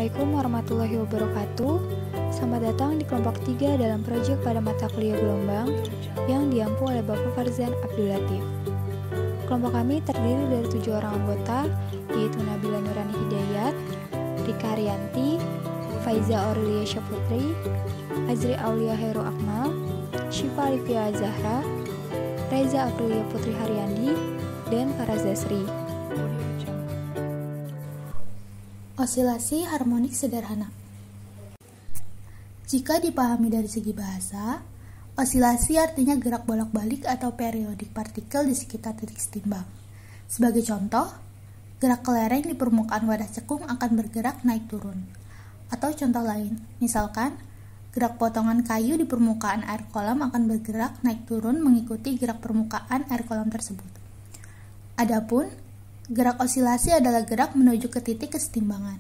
Assalamualaikum warahmatullahi wabarakatuh. Selamat datang di kelompok 3 dalam proyek pada mata kuliah gelombang yang diampu oleh Bapak Farzan Abdul Latif. Kelompok kami terdiri dari 7 orang anggota, yaitu Nabila Nurani Hidayat, Rika Arianti, Faiza Aurelia Syafutri, Azri Aulia Heru Akmal, Syifa Alifia Zahra, Reza Aprilia Putri Haryandi, dan Faraz Dasri. Osilasi harmonik sederhana. Jika dipahami dari segi bahasa, osilasi artinya gerak bolak-balik atau periodik partikel di sekitar titik setimbang. Sebagai contoh, gerak kelereng di permukaan wadah cekung akan bergerak naik turun. Atau contoh lain, misalkan, gerak potongan kayu di permukaan air kolam akan bergerak naik turun mengikuti gerak permukaan air kolam tersebut. Adapun, gerak osilasi adalah gerak menuju ke titik kesetimbangan.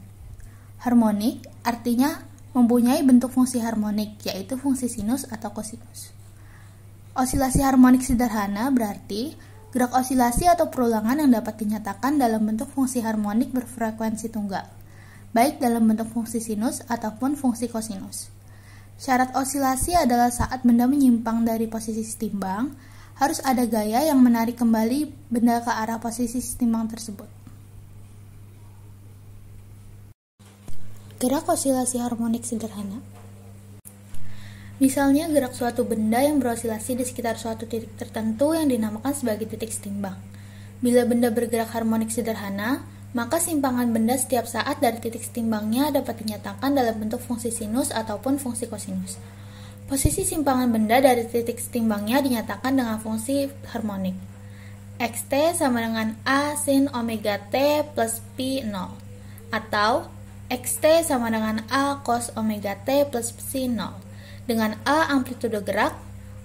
Harmonik artinya mempunyai bentuk fungsi harmonik, yaitu fungsi sinus atau kosinus. Osilasi harmonik sederhana berarti gerak osilasi atau perulangan yang dapat dinyatakan dalam bentuk fungsi harmonik berfrekuensi tunggal, baik dalam bentuk fungsi sinus ataupun fungsi kosinus. Syarat osilasi adalah saat benda menyimpang dari posisi setimbang, harus ada gaya yang menarik kembali benda ke arah posisi setimbang tersebut. Gerak osilasi harmonik sederhana. Misalnya gerak suatu benda yang berosilasi di sekitar suatu titik tertentu yang dinamakan sebagai titik setimbang. Bila benda bergerak harmonik sederhana, maka simpangan benda setiap saat dari titik setimbangnya dapat dinyatakan dalam bentuk fungsi sinus ataupun fungsi kosinus. Posisi simpangan benda dari titik setimbangnya dinyatakan dengan fungsi harmonik. Xt sama dengan A sin omega T plus Pi 0. Atau Xt sama dengan A cos omega T plus Psi 0. Dengan A amplitude gerak,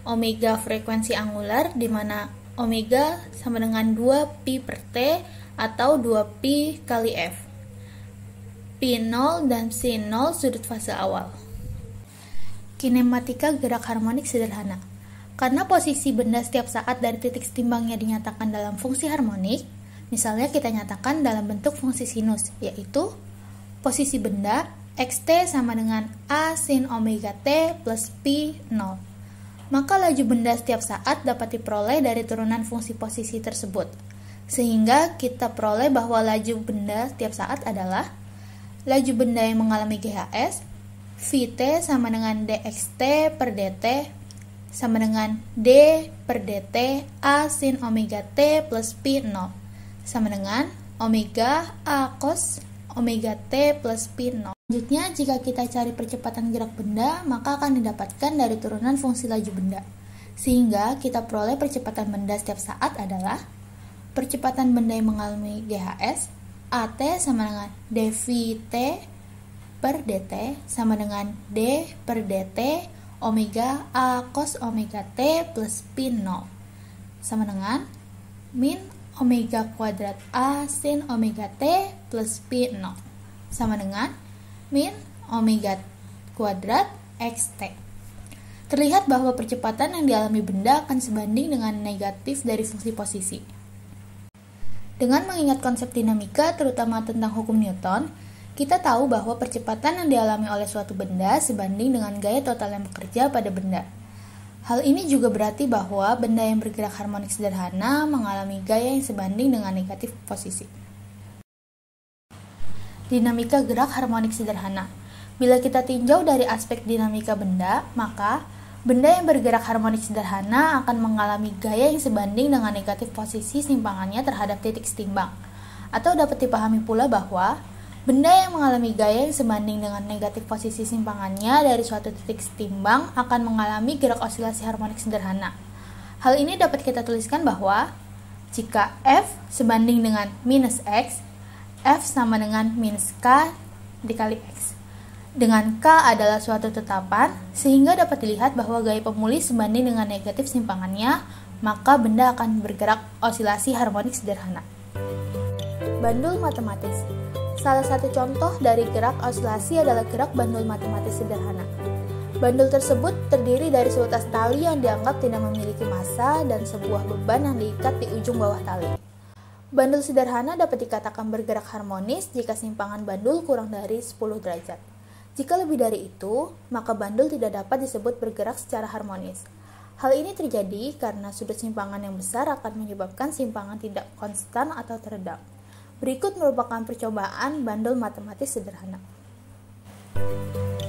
omega frekuensi angular, di mana omega sama dengan 2 Pi per T atau 2 Pi kali F. Pi 0 dan Psi 0 sudut fase awal. Kinematika gerak harmonik sederhana. Karena posisi benda setiap saat dari titik setimbangnya dinyatakan dalam fungsi harmonik, misalnya kita nyatakan dalam bentuk fungsi sinus, yaitu posisi benda Xt sama dengan A sin omega T plus Pi 0. Maka laju benda setiap saat dapat diperoleh dari turunan fungsi posisi tersebut. Sehingga kita peroleh bahwa laju benda setiap saat adalah laju benda yang mengalami GHS Vt sama dengan dxt per dt sama dengan d per dt A sin omega T plus Pi 0 sama dengan omega A cos omega T plus Pi 0. Selanjutnya, jika kita cari percepatan gerak benda, maka akan didapatkan dari turunan fungsi laju benda. Sehingga kita peroleh percepatan benda setiap saat adalah percepatan benda yang mengalami GHS At sama dengan dvt per dt sama dengan d per dt omega A cos omega T plus Pi 0 sama dengan min omega kuadrat A sin omega T plus Pi 0 sama dengan min omega kuadrat xt. Terlihat bahwa percepatan yang dialami benda akan sebanding dengan negatif dari fungsi posisi. Dengan mengingat konsep dinamika terutama tentang hukum Newton, kita tahu bahwa percepatan yang dialami oleh suatu benda sebanding dengan gaya total yang bekerja pada benda. Hal ini juga berarti bahwa benda yang bergerak harmonik sederhana mengalami gaya yang sebanding dengan negatif posisi. Dinamika gerak harmonik sederhana. Bila kita tinjau dari aspek dinamika benda, maka benda yang bergerak harmonik sederhana akan mengalami gaya yang sebanding dengan negatif posisi simpangannya terhadap titik setimbang. Atau dapat dipahami pula bahwa benda yang mengalami gaya yang sebanding dengan negatif posisi simpangannya dari suatu titik setimbang akan mengalami gerak osilasi harmonik sederhana. Hal ini dapat kita tuliskan bahwa jika F sebanding dengan minus X, F sama dengan minus K dikali X. Dengan K adalah suatu tetapan, sehingga dapat dilihat bahwa gaya pemulih sebanding dengan negatif simpangannya, maka benda akan bergerak osilasi harmonik sederhana. Bandul matematis. Salah satu contoh dari gerak osilasi adalah gerak bandul matematis sederhana. Bandul tersebut terdiri dari seutas tali yang dianggap tidak memiliki massa dan sebuah beban yang diikat di ujung bawah tali. Bandul sederhana dapat dikatakan bergerak harmonis jika simpangan bandul kurang dari 10 derajat. Jika lebih dari itu, maka bandul tidak dapat disebut bergerak secara harmonis. Hal ini terjadi karena sudut simpangan yang besar akan menyebabkan simpangan tidak konstan atau teredam. Berikut merupakan percobaan bandul matematis sederhana.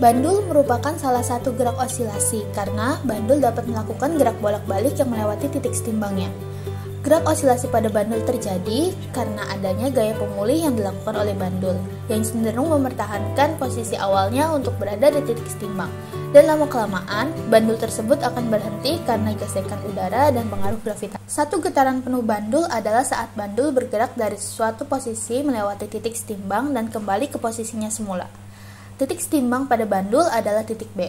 Bandul merupakan salah satu gerak osilasi karena bandul dapat melakukan gerak bolak-balik yang melewati titik setimbangnya. Gerak osilasi pada bandul terjadi karena adanya gaya pemulih yang dilakukan oleh bandul, yang cenderung mempertahankan posisi awalnya untuk berada di titik setimbang. Dan lama-kelamaan, bandul tersebut akan berhenti karena gesekan udara dan pengaruh gravitasi. Satu getaran penuh bandul adalah saat bandul bergerak dari suatu posisi melewati titik setimbang dan kembali ke posisinya semula. Titik setimbang pada bandul adalah titik B.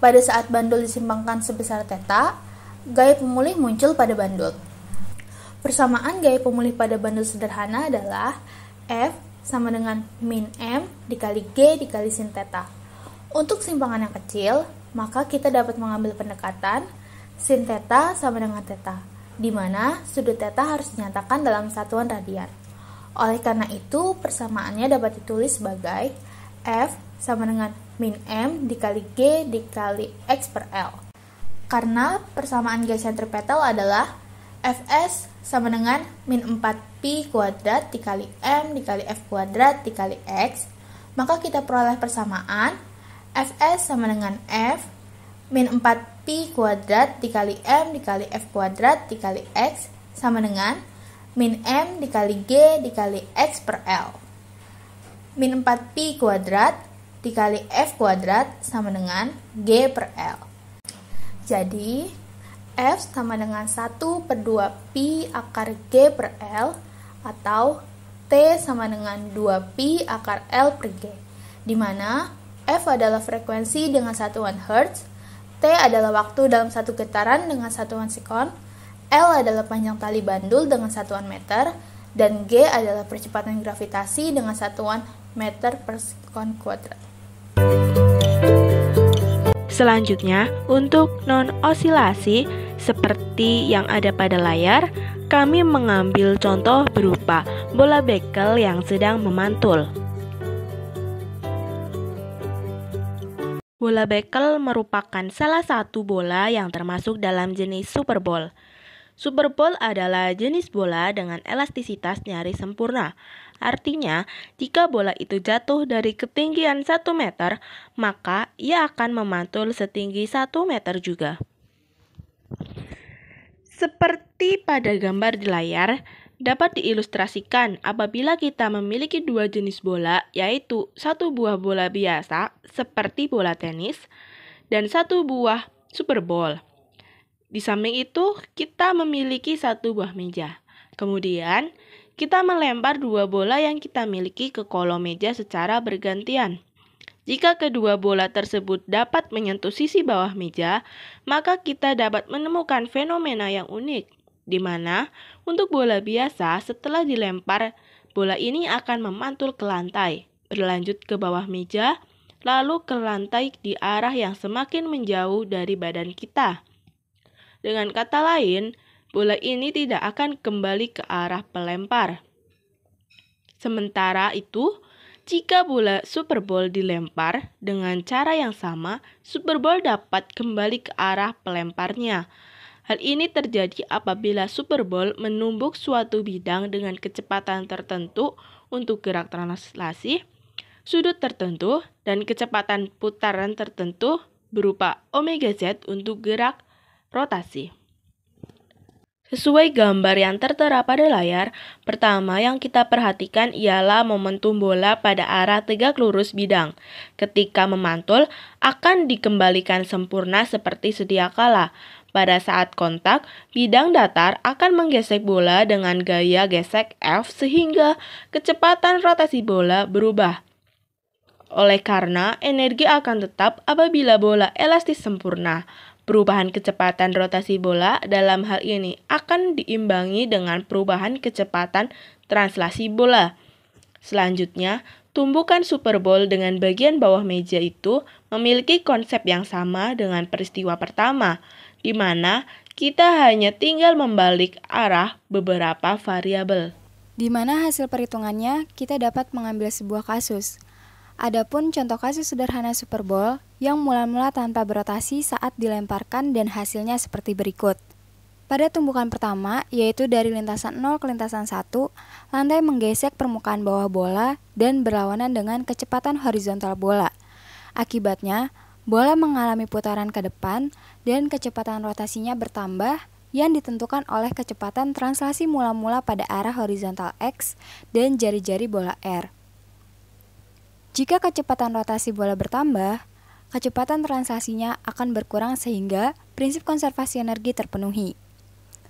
Pada saat bandul disimbangkan sebesar θ, gaya pemulih muncul pada bandul. Persamaan gaya pemulih pada bandul sederhana adalah F sama dengan min M dikali G dikali sin θ. Untuk simpangan yang kecil, maka kita dapat mengambil pendekatan sin θ sama dengan θ, di mana sudut θ harus dinyatakan dalam satuan radian. Oleh karena itu, persamaannya dapat ditulis sebagai F sama dengan min M dikali G dikali X per L. Karena persamaan gaya sentripetal adalah Fs sama dengan min 4pi kuadrat dikali M dikali F kuadrat dikali X, maka kita peroleh persamaan Fs sama dengan F min 4pi kuadrat dikali M dikali F kuadrat dikali X sama dengan min M dikali G dikali X per L. Min 4pi kuadrat dikali F kuadrat sama dengan G per L. Jadi, F sama dengan 1/2pi akar G per L atau T sama dengan 2pi akar L per G, di mana F adalah frekuensi dengan satuan Hertz, T adalah waktu dalam satu getaran dengan satuan sekon, L adalah panjang tali bandul dengan satuan meter, dan G adalah percepatan gravitasi dengan satuan meter per sekon kuadrat. Selanjutnya, untuk non-osilasi seperti yang ada pada layar, kami mengambil contoh berupa bola bekel yang sedang memantul. Bola bekel merupakan salah satu bola yang termasuk dalam jenis superball. Superball adalah jenis bola dengan elastisitas nyaris sempurna. Artinya, jika bola itu jatuh dari ketinggian 1 meter, maka ia akan memantul setinggi 1 meter juga. Seperti pada gambar di layar, dapat diilustrasikan apabila kita memiliki dua jenis bola, yaitu satu buah bola biasa seperti bola tenis dan satu buah superball. Di samping itu, kita memiliki satu buah meja. Kemudian, kita melempar dua bola yang kita miliki ke kolom meja secara bergantian. Jika kedua bola tersebut dapat menyentuh sisi bawah meja, maka kita dapat menemukan fenomena yang unik, di mana untuk bola biasa setelah dilempar, bola ini akan memantul ke lantai, berlanjut ke bawah meja, lalu ke lantai di arah yang semakin menjauh dari badan kita. Dengan kata lain, bola ini tidak akan kembali ke arah pelempar. Sementara itu, jika bola superball dilempar dengan cara yang sama, superball dapat kembali ke arah pelemparnya. Hal ini terjadi apabila superball menumbuk suatu bidang dengan kecepatan tertentu untuk gerak translasi, sudut tertentu, dan kecepatan putaran tertentu berupa omega z untuk gerak rotasi. Sesuai gambar yang tertera pada layar, pertama yang kita perhatikan ialah momentum bola pada arah tegak lurus bidang. Ketika memantul, akan dikembalikan sempurna seperti sedia kala. Pada saat kontak, bidang datar akan menggesek bola dengan gaya gesek F sehingga kecepatan rotasi bola berubah. Oleh karena energi akan tetap apabila bola elastis sempurna. Perubahan kecepatan rotasi bola dalam hal ini akan diimbangi dengan perubahan kecepatan translasi bola. Selanjutnya, tumbukan superball dengan bagian bawah meja itu memiliki konsep yang sama dengan peristiwa pertama, di mana kita hanya tinggal membalik arah beberapa variabel. di mana hasil perhitungannya kita dapat mengambil sebuah kasus. Adapun contoh kasus sederhana superball yang mula-mula tanpa berotasi saat dilemparkan dan hasilnya seperti berikut. Pada tumbukan pertama, yaitu dari lintasan 0 ke lintasan 1, lantai menggesek permukaan bawah bola dan berlawanan dengan kecepatan horizontal bola. Akibatnya, bola mengalami putaran ke depan dan kecepatan rotasinya bertambah yang ditentukan oleh kecepatan translasi mula-mula pada arah horizontal X dan jari-jari bola R. Jika kecepatan rotasi bola bertambah, kecepatan translasinya akan berkurang sehingga prinsip konservasi energi terpenuhi.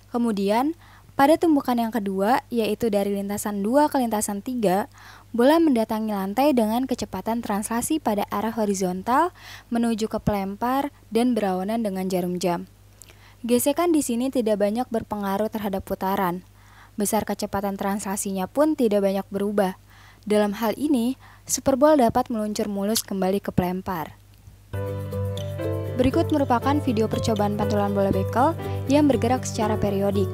Kemudian, pada tumbukan yang kedua, yaitu dari lintasan 2 ke lintasan 3, bola mendatangi lantai dengan kecepatan translasi pada arah horizontal menuju ke pelempar dan berlawanan dengan jarum jam. Gesekan di sini tidak banyak berpengaruh terhadap putaran. Besar kecepatan translasinya pun tidak banyak berubah. Dalam hal ini, superball dapat meluncur mulus kembali ke pelempar. Berikut merupakan video percobaan pantulan bola bekel yang bergerak secara periodik.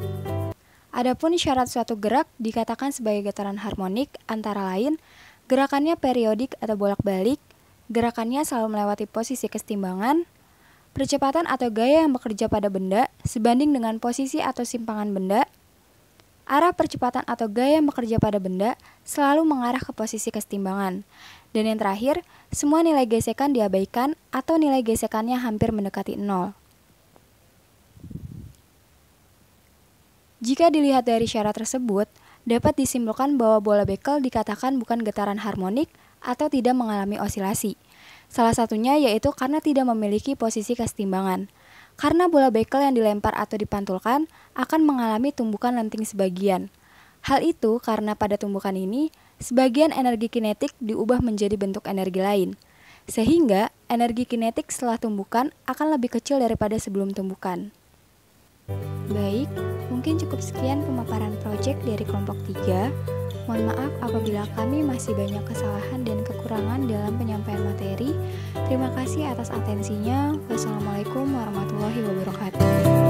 Adapun syarat suatu gerak dikatakan sebagai getaran harmonik antara lain gerakannya periodik atau bolak-balik, gerakannya selalu melewati posisi kesetimbangan, percepatan atau gaya yang bekerja pada benda sebanding dengan posisi atau simpangan benda, arah percepatan atau gaya yang bekerja pada benda selalu mengarah ke posisi kesetimbangan. Dan yang terakhir, semua nilai gesekan diabaikan atau nilai gesekannya hampir mendekati 0. Jika dilihat dari syarat tersebut, dapat disimpulkan bahwa bola bekel dikatakan bukan getaran harmonik atau tidak mengalami osilasi. Salah satunya yaitu karena tidak memiliki posisi kesetimbangan. Karena bola bekel yang dilempar atau dipantulkan akan mengalami tumbukan lenting sebagian. Hal itu karena pada tumbukan ini, sebagian energi kinetik diubah menjadi bentuk energi lain. Sehingga energi kinetik setelah tumbukan akan lebih kecil daripada sebelum tumbukan. Baik, mungkin cukup sekian pemaparan proyek dari kelompok 3. Mohon maaf apabila kami masih banyak kesalahan dan kekurangan dalam penyampaian materi. Terima kasih atas atensinya. Wassalamualaikum warahmatullahi wabarakatuh.